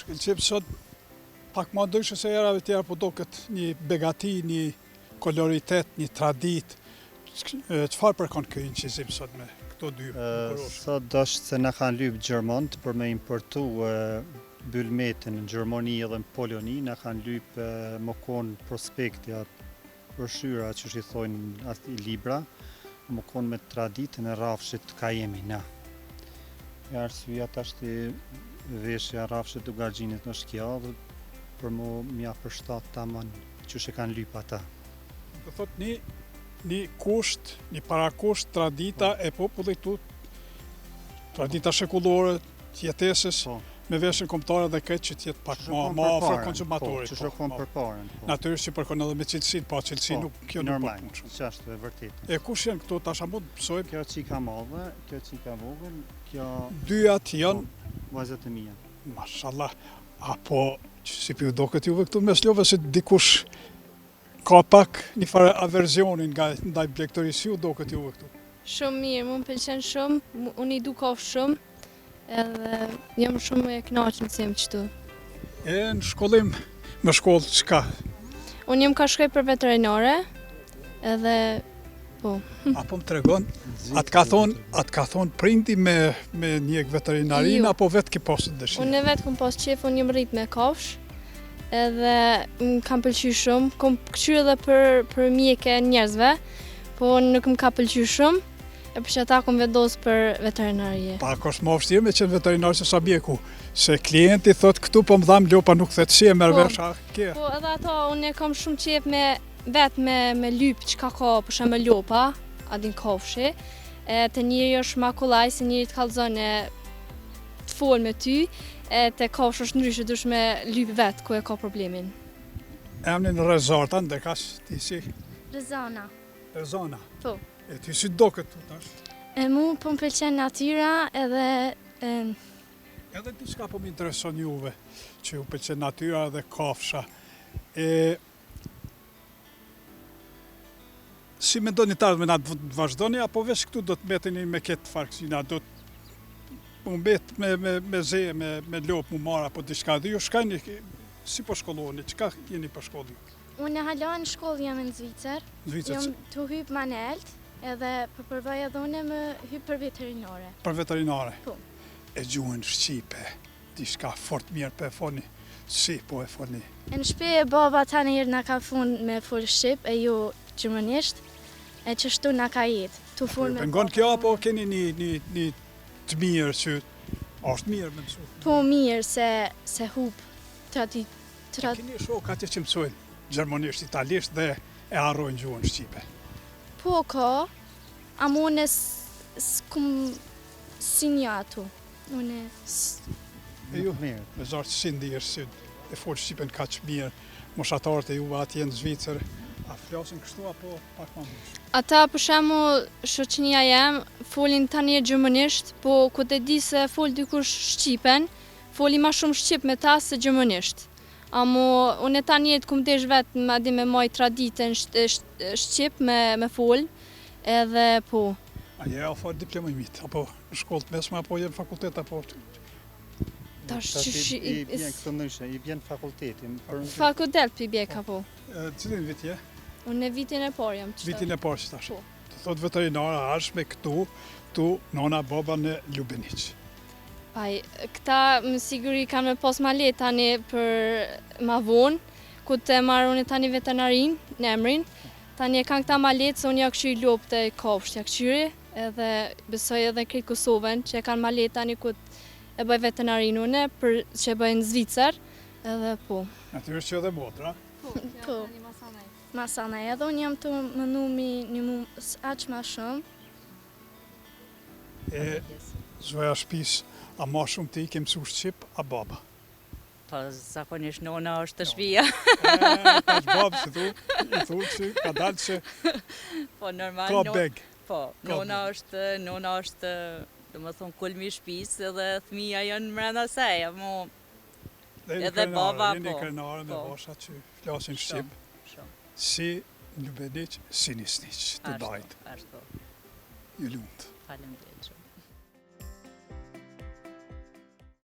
Shkëlqim sot pak më ndryshe se erave tjera, po duket një begati, një koloritet, një tradit. Çfarë përkon ky incizim sot me këto dy bukurosh? Sot është se na kanë lyp Gjermant për me importu bylmetin në Gjermani edhe në Poloni, na kanë lyp më kon prospektja, broshura që i thojnë ati libra, më kon me traditën e rafshit ka jemi na. E arsyeja tash të veshja rafshit të gargjinit në shkja dhe për mu mja përshtat tamam që she kanë lyp ata. Do thot një kusht, një parakusht tradita e popullit tu, tradita shekullore, jetesës, me veshën kombëtare dhe këtë që tjetë pak më afër konsumatorit. Që shkon përparen. Natyrisht që përkon edhe me cilësinë, po cilësi nuk kjo nuk normal, përkon shumë. që është e vërtet. E kush janë këto tash mund të mësojmë? Kjo qika madhe, kjo qika vogël, kjo Dyat janë, vajzat e mia. mashallah, apo që si pju do këtë juve këtu mes love se dikush ka pak një farë aversionin ndaj blegtërisë, ju do këtë juve këtu. Shumë mirë, mu më pëlqen shumë, unë i du kofë shumë, edhe jam shumë e kënaqur të jem këtu. E në shkollim, me shkollë çka? Unë jam ka shkoj për veterinare, edhe po. Apo më tregon, atë ka thonë prindi me një veterinarin, Jo. apo vetë ki posë dëshirë? Unë vetë kom pas qef, unë jam rrit me kafsh, edhe më kam pëlqy shumë, kom këqyr edhe për mjeke njerëzve, po nuk më ka pëlqy shumë, e për që ata kom vendos për veterinarie. Pak është më vështirë me qenë veterinar se sa mjeku, se klienti thot këtu po më dham lopa nuk thet si e merr Po. vesh ke. Po edhe ato, unë e kam shumë qef me lyp që ka për shembull lopa, adin kofshi, të njëri është ma kollaj, se njëri të kallzon e të fol me ty, të kofsh është ndryshe, dush me lyp vetë ku e ka problemin. Emnin Rezarta, ndërkas ti si Rezana. Rezana. Po. E ti si do këtu tash? E mu po më pëlqen natyra edhe Edhe diçka po më intereson juve, që ju pëlqen natyra dhe kafsha. Si mendoni të ardhmen, atë vazhdoni, apo veç këtu do të mbeteni me këtë farksina, do të mbet me zeje, me lopë mu marr apo diçka, dhe ju shkani, si po shkolloheni, çka jeni po shkolli? unë hala në shkollë jam në Zvicër. Zvicër, Jam të hyp manelt edhe për përvoj edhe unë më hyp për veterinare. për veterinare. Po. E gjuhën shqipe, diçka fort mirë për e foni, si po e foni? E në shpi e baba tani herë na ka fun me fol shqip e ju gjermanisht, e që shtu na ka jetë. Tu fun me Pengon baba kjo, tani. apo keni një të mirë që është mirë me mësu? Po mirë se hup tradit. Keni shok atje që mësojnë gjermanisht, italisht dhe e harrojnë gjuhën shqipe. Po ka, am unë s'kum sinjatu. Unë E ju, Mirë. me zartë si ndihesh si e folë shqipen kaq mirë, moshatarët e juve atje në Zvicër, a flasin kështu apo pak më ndryshe? Ata për shembull shoqënia jem folin tani gjermanisht, po ku të di se fol dikush shqipen, foli ma shumë shqip me ta se gjermanisht. Amo unë tani të kum desh vetë madje me moj traditën shqip me fol, edhe po. A je afër diplomimit, apo në shkollë të mesme, apo je në fakultet, apo Tash I bjen këtë ndryshe, i bjen fakultetin. fakultet për bjeka po. cilin vit je? Unë në vitin e parë jam. Vitin e parë që tash. Po. Të thot veterinara është me këtu nona baba në Ljubeniq. Paj, këta më siguri kanë me pas ma letë tani për ma vonë, ku të marrë unë tani veterinarin, në emrin, tani e kanë këta ma letë se unë ja këshyri lopë të kofsht, ja këshyri, edhe besoj edhe krejt Kosovën, që e kanë ma letë tani ku e bëj veterinarin unë, për që e bëj në Zvicër, edhe po. Natyrisht që edhe motra. Po. Masana edhe unë jam të mënu një mu aq ma shumë. E zoja shtëpis, a ma shumë ti ke mësu shqip, a baba? Po, zakonisht nona është të shpia. Tash babë që i thu që ka dalë që Po, normal, ka beg. po, ka nona është, do më thonë, kulmi i shtëpisë dhe fëmija janë mrena saj, mo, Edhe baba, Jeni po, krenare me po. bosha që flasin shqip, shumë, si në Ljubeniq, si Nisniq, të dajt. ashtu, Ju lumt. faleminderit shumë.